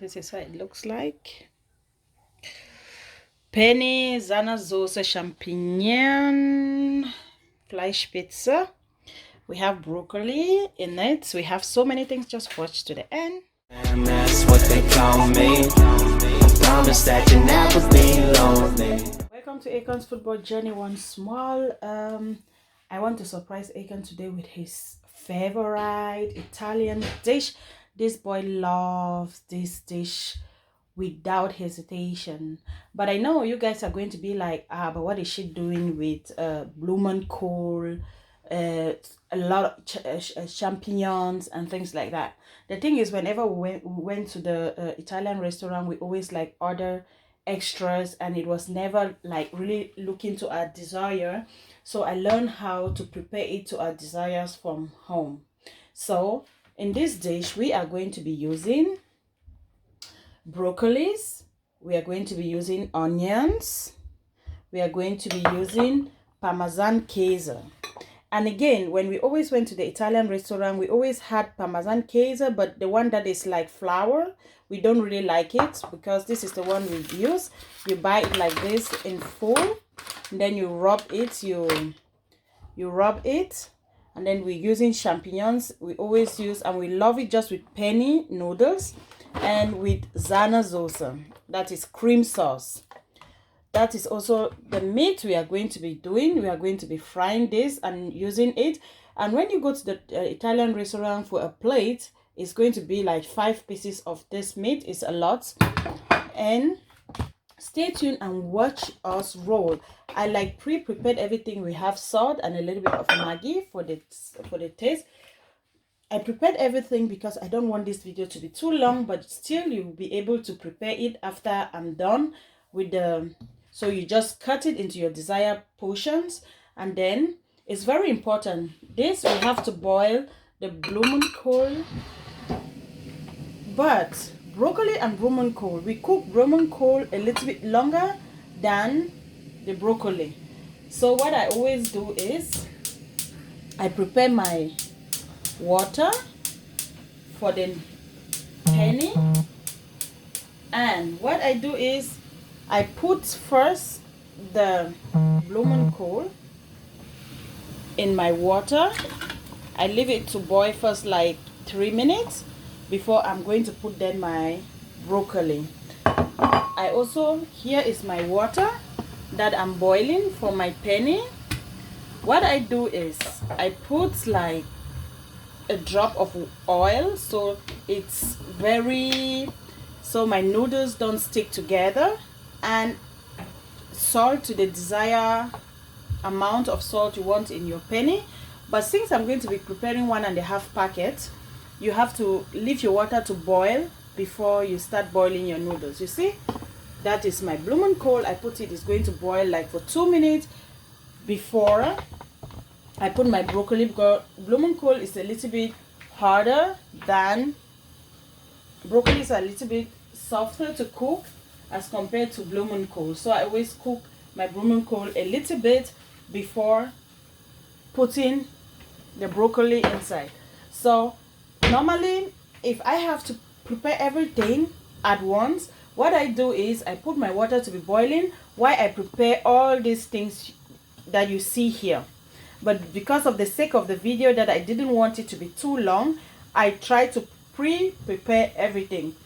This is how it looks like. Penne, Sahnesoße, Champignon, Fleischpizza. We have broccoli in it. We have so many things. Just watch to the end. And that's what they call me. Promise that you never be lonely. Welcome to Akon's football journey once more. I want to surprise Akon today with his favorite Italian dish. This boy loves this dish without hesitation. But I know you guys are going to be like, but what is she doing with Blumenkohl, a lot of champignons and things like that. The thing is, whenever we went to the Italian restaurant, we always like order extras, and it was never like really looking to our desire. So I learned how to prepare it to our desires from home. So in this dish, we are going to be using broccolis, we are going to be using onions, we are going to be using Parmesan cheese. And again, when we always went to the Italian restaurant, we always had Parmesan cheese, but the one that is like flour, we don't really like it because this is the one we use. You buy it like this in full, and then you rub it, you rub it. And then we're using champignons. We always use, and we love it just with penne noodles and with Sahnesoße, that is cream sauce. That is also the meat we are going to be doing. We are going to be frying this and using it. And when you go to the Italian restaurant for a plate, it's going to be like 5 pieces of this meat. It's a lot. And stay tuned and watch us roll. I like pre-prepared everything. We have salt and a little bit of Maggi for the taste. I prepared everything because I don't want this video to be too long, but still you'll be able to prepare it after I'm done with the... So you just cut it into your desired portions, and then it's very important. This, we have to boil the Blumenkohl, but broccoli and Blumenkohl, we cook Blumenkohl a little bit longer than the broccoli. So what I always do is I prepare my water for the penne, and what I do is I put first the Blumenkohl in my water. I leave it to boil first like 3 minutes before I'm going to put then my broccoli. I also, here is my water that I'm boiling for my penne. What I do is I put like a drop of oil, so it's very, so my noodles don't stick together, and salt to the desired amount of salt you want in your penne. But since I'm going to be preparing 1.5 packets, you have to leave your water to boil before you start boiling your noodles. You see, that is my Blumenkohl. I put it, is going to boil like for 2 minutes before I put my broccoli, because Blumenkohl is a little bit harder than broccoli, is a little bit softer to cook as compared to Blumenkohl. So I always cook my Blumenkohl a little bit before putting the broccoli inside. So normally, if I have to prepare everything at once, what I do is I put my water to be boiling while I prepare all these things that you see here. But because of the sake of the video, that I didn't want it to be too long, I try to prepare everything.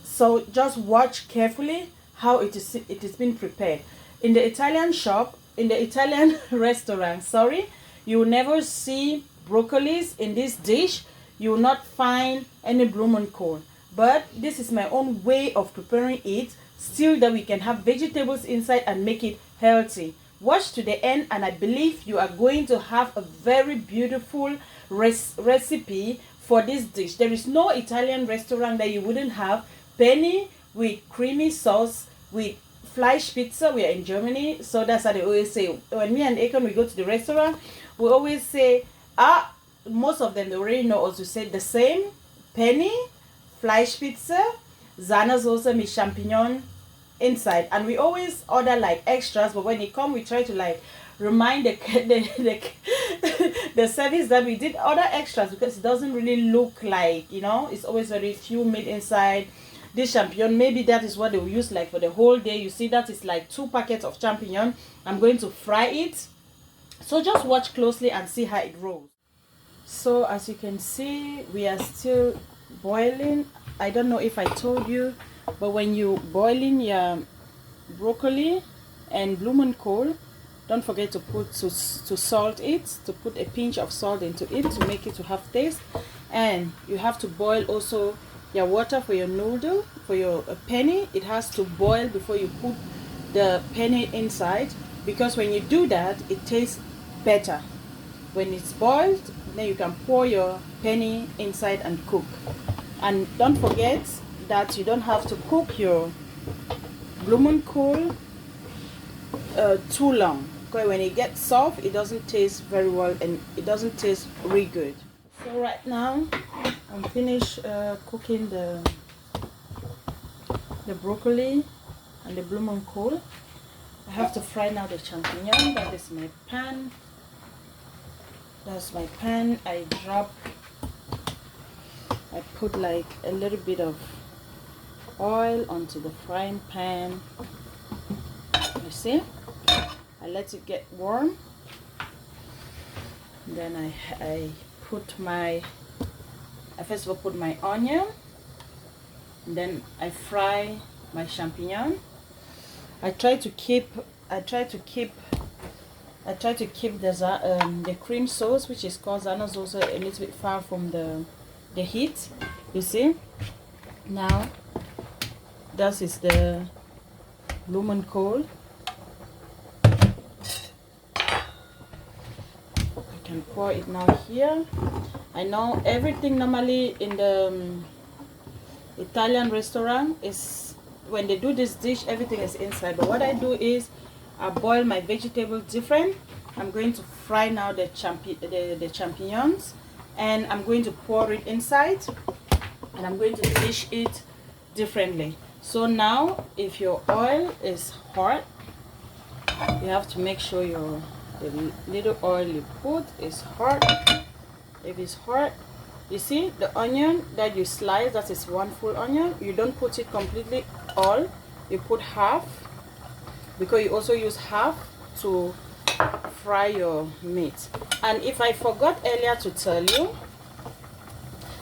So just watch carefully how it is being prepared. In the Italian shop, in the Italian restaurant, sorry, you will never see broccolis in this dish. You will not find any Blumenkohl. But this is my own way of preparing it, still that we can have vegetables inside and make it healthy. Watch to the end, and I believe you are going to have a very beautiful recipe for this dish. There is no Italian restaurant that you wouldn't have penne with creamy sauce with Fleischpizza. We are in Germany, so that's how they always say. When me and Akon, we go to the restaurant, we always say, most of them, they already know us to say the same: penne, Fleischpizza, Sahnesoße with champignon inside. And we always order like extras, but when it comes, we try to like remind the service that we did other extras, because it doesn't really look like, you know, it's always very few meat inside. This champignon, maybe that is what they will use like for the whole day. You see that is like 2 packets of champignon. I'm going to fry it, so just watch closely and see how it rolls. So as you can see, we are still boiling. I don't know if I told you, but when you boiling your broccoli and blumenkohl, don't forget to salt it, to put a pinch of salt into it to make it to have taste. And you have to boil also your water for your noodle, for your penne. It has to boil before you put the penne inside, because when you do that, it tastes better. When it's boiled, then you can pour your penne inside and cook. And don't forget that you don't have to cook your blumenkohl too long, because when it gets soft, it doesn't taste very well and it doesn't taste really good. So right now I'm finished cooking the broccoli and the blumenkohl. I have to fry now the champignon. That is my pan. That's my pan. I put like a little bit of oil onto the frying pan. You see, I let it get warm. Then I first of all put my onion, and then I fry my champignon. I try to keep the cream sauce, which is called Zana sauce, a little bit far from the heat. You see, now this is the blumenkohl. I can pour it now here. I know everything normally in the Italian restaurant is, when they do this dish, everything is inside, but what I do is I boil my vegetables different. I'm going to fry now the champignons, and I'm going to pour it inside, and I'm going to dish it differently. So now if your oil is hot, you have to make sure the little oil you put is hot. If it's hot, you see the onion that you slice, that is 1 full onion. You don't put it completely all, you put half, because you also use half to fry your meat. And if I forgot earlier to tell you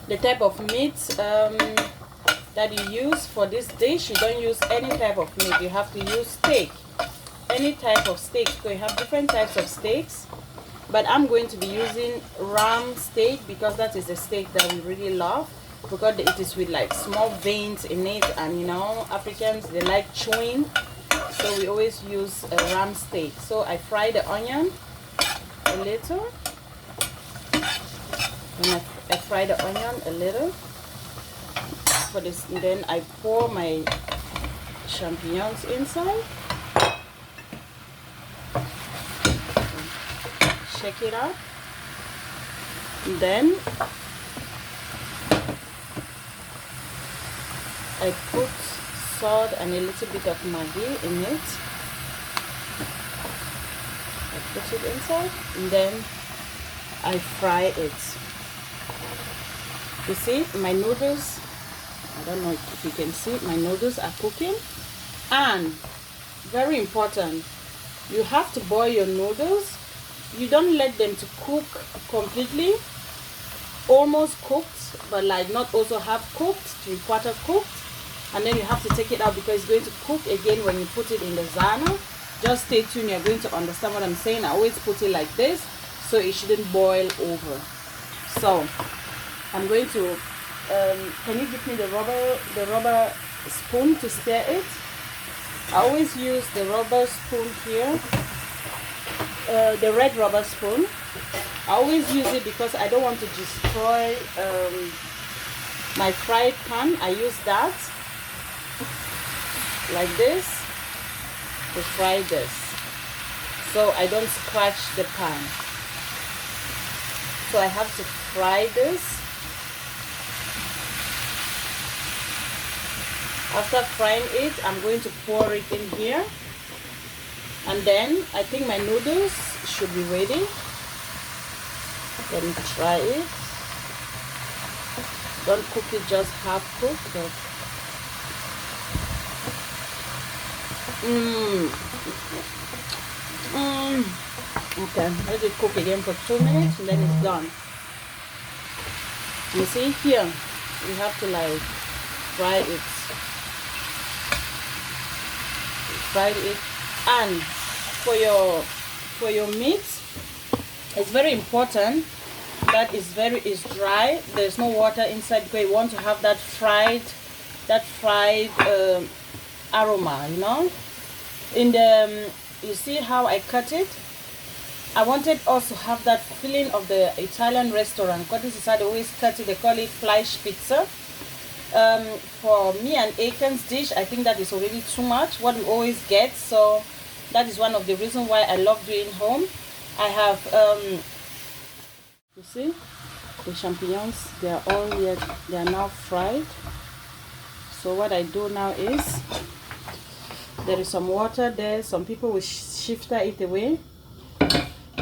the type of meat that you use for this dish, you don't use any type of meat, you have to use steak, any type of steak. So you have different types of steaks, but I'm going to be using ram steak, because that is the steak that we really love, because it is with like small veins in it, and you know, Africans, they like chewing, so we always use a ram steak. So I fry the onion a little, and I fry the onion a little for this, and then I pour my champignons inside. Shake it up, and then I put salt and a little bit of Maggi in it. I put it inside, and then I fry it. You see my noodles, I don't know if you can see, my noodles are cooking. And very important, you have to boil your noodles. You don't let them to cook completely, almost cooked, but like not also half cooked, 3/4 cooked, and then you have to take it out, because it's going to cook again when you put it in the Zana. Just stay tuned, you're going to understand what I'm saying. I always put it like this, so it shouldn't boil over. So I'm going to can you give me the rubber spoon to stir it? I always use the rubber spoon here, the red rubber spoon. I always use it because I don't want to destroy my fried pan. I use that like this to fry this, so I don't scratch the pan. So I have to fry this. After frying it, I'm going to pour it in here, And then I think my noodles should be ready. Let me try it. Don't cook it just half cooked, but okay, let it cook again for 2 minutes and then it's done. You see here, you have to like fry it. Fry it. And for your meat, it's very important that is dry. There's no water inside because you want to have that fried aroma, you know. In the you see how I cut it. I wanted also have that feeling of the Italian restaurant. Because this is how they always cut it. They call it Fleisch pizza. For me and Aiken's dish, I think that is already too much what we always get. So that is one of the reasons why I love doing home. I have you see the champignons, they are all yet, they are now fried. So what I do now is, there is some water there. Some people will shift it away,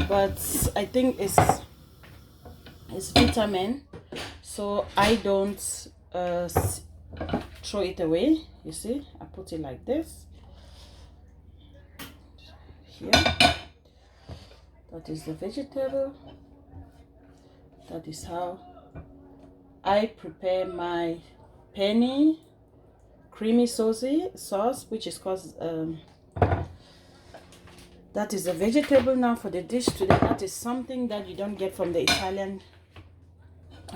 but I think it's vitamin, so I don't throw it away. You see, I put it like this here. That is the vegetable. That is how I prepare my penne creamy sauce, which is called that is a vegetable now for the dish today. That is something that you don't get from the Italian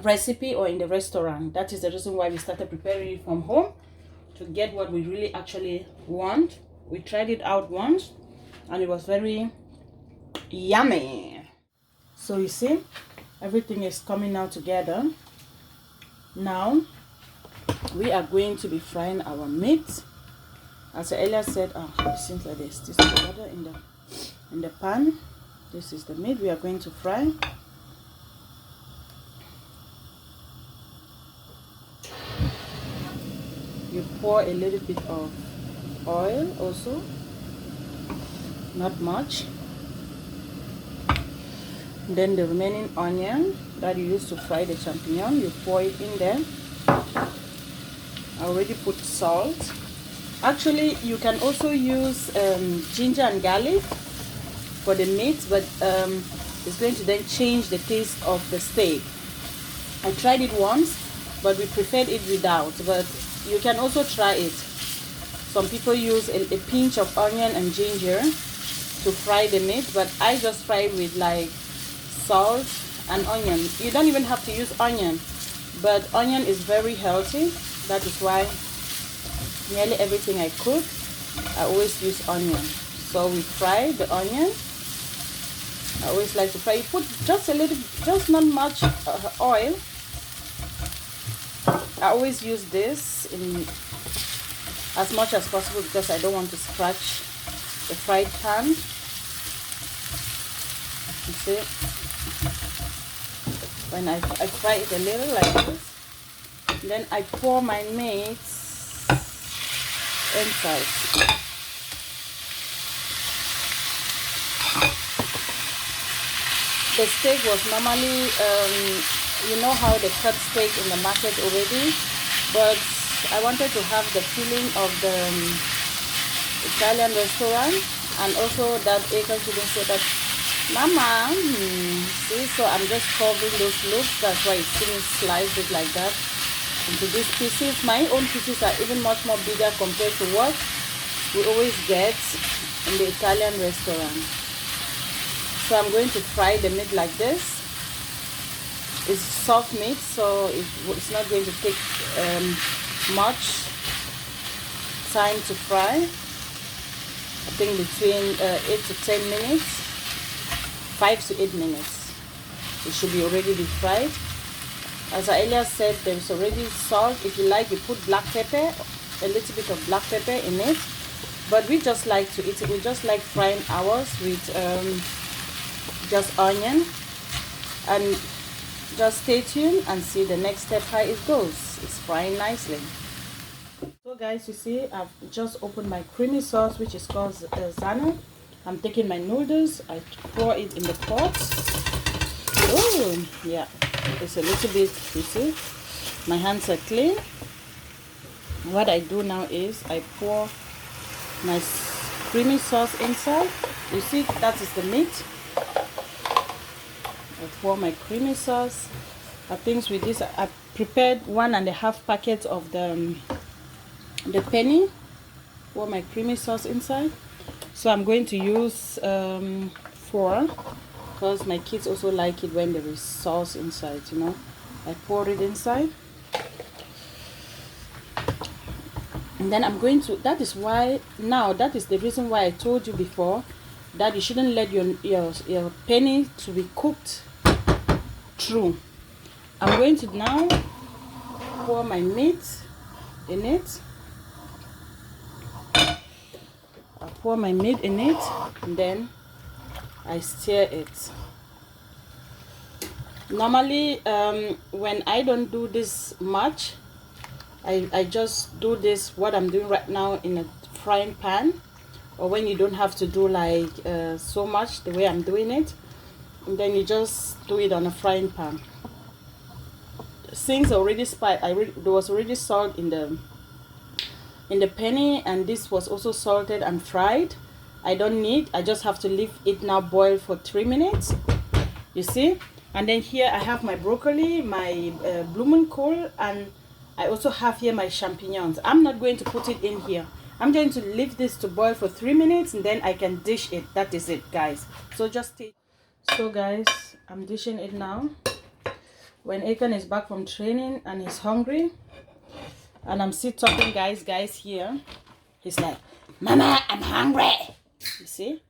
recipe or in the restaurant. That is the reason why we started preparing it from home, to get what we really actually want. We tried it out once and it was very yummy. So you see, everything is coming now together. Now we are going to be frying our meat. As I earlier said, it seems like there's this water in the pan. This is the meat we are going to fry. You pour a little bit of oil also, not much. Then the remaining onion that you used to fry the champignon, you pour it in there. I already put salt. Actually, you can also use ginger and garlic for the meat, but it's going to then change the taste of the steak. I tried it once, but we preferred it without, but you can also try it. Some people use a pinch of onion and ginger to fry the meat, but I just fry it with like salt and onion. You don't even have to use onion, but onion is very healthy. That is why nearly everything I cook, I always use onion. So we fry the onion. I always like to fry. You put just a little, just not much oil. I always use this in as much as possible because I don't want to scratch the fried pan. You see, when I fry it a little like this, then I pour my meat inside. The steak was normally, you know how they cut steak in the market already, but I wanted to have the feeling of the Italian restaurant, and also that Aiken couldn't say that, Mama, see, so I'm just covering those loops. That's why it's being sliced it like that into these pieces. My own pieces are even much more bigger compared to what we always get in the Italian restaurant. So I'm going to fry the meat like this. It's soft meat, so it's not going to take much time to fry. I think between 8 to 10 minutes, 5 to 8 minutes. It should be already be fried. As I earlier said, there is already salt. If you like, you put black pepper, a little bit of black pepper in it. But we just like to eat it. We just like frying ours with just onion. And just stay tuned and see the next step how it goes. It's frying nicely. So guys, you see, I've just opened my creamy sauce, which is called Zana. I'm taking my noodles, I pour it in the pot. Oh yeah, it's a little bit, you see, my hands are clean. What I do now is I pour my creamy sauce inside. You see, that is the meat. I pour my creamy sauce. I think with this I prepared 1.5 packets of the penne. Pour my creamy sauce inside. So I'm going to use 4 because my kids also like it when there is sauce inside, you know. I pour it inside. And then I'm going to, that is the reason why I told you before that you shouldn't let your penne to be cooked through. I'm going to now pour my meat in it. I pour my meat in it and then I stir it. Normally when I don't do this much, I just do this, what I'm doing right now, in a frying pan, or when you don't have to do like so much the way I'm doing it, and then you just do it on a frying pan. Since already there was already salt in the penne, and this was also salted and fried. I just have to leave it now boil for 3 minutes, you see. And then here I have my broccoli, my blumenkohl, and I also have here my champignons. I'm not going to put it in here. I'm going to leave this to boil for 3 minutes and then I can dish it. That is it, guys. So just take. So guys, I'm dishing it now. When Akon is back from training and he's hungry, and I'm still talking, guys here, he's like, Mama, I'm hungry. You see,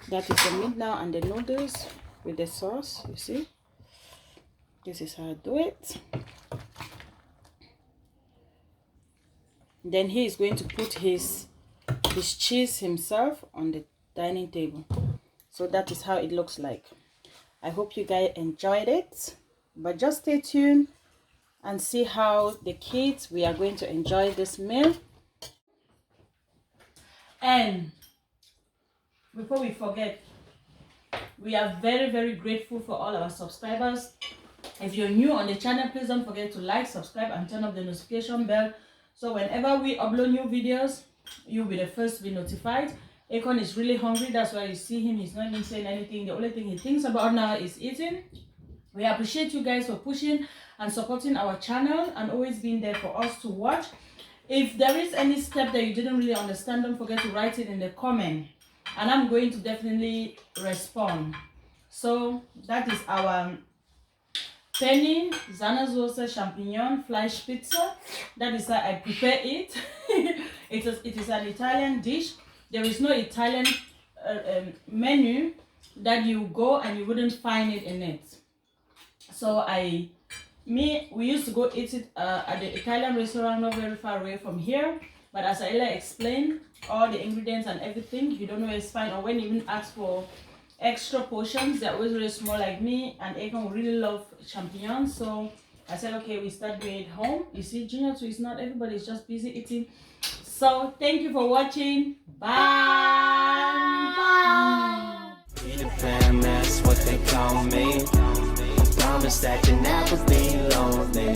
that is the meat now and the noodles with the sauce. You see, this is how I do it. Then he is going to put his cheese himself on the dining table. So that is how it looks like. I hope you guys enjoyed it, but just stay tuned and see how the kids, we are going to enjoy this meal. And before we forget, we are very, very grateful for all our subscribers. If you're new on the channel, please don't forget to like, subscribe, and turn on the notification bell, so whenever we upload new videos, you'll be the first to be notified. Akon is really hungry, that's why you see him, he's not even saying anything. The only thing he thinks about now is eating. We appreciate you guys for pushing and supporting our channel and always being there for us to watch. If there is any step that you didn't really understand, don't forget to write it in the comment, and I'm going to definitely respond. So that is our penne, Zanasoße, champignon, fleisch pizza. That is how I prepare it. It is an Italian dish. There is no Italian menu that you go and you wouldn't find it in it. So we used to go eat it at the Italian restaurant not very far away from here. But as I explained, all the ingredients and everything, you don't know where it's fine. Or when you even ask for extra portions, they're always really small like me. And Akon really love champignons. So I said, okay, we start doing it home. You see, Junior too is not, everybody's just busy eating. So thank you for watching. Bye. Bye. That's what they call me. Promise that you never be lonely.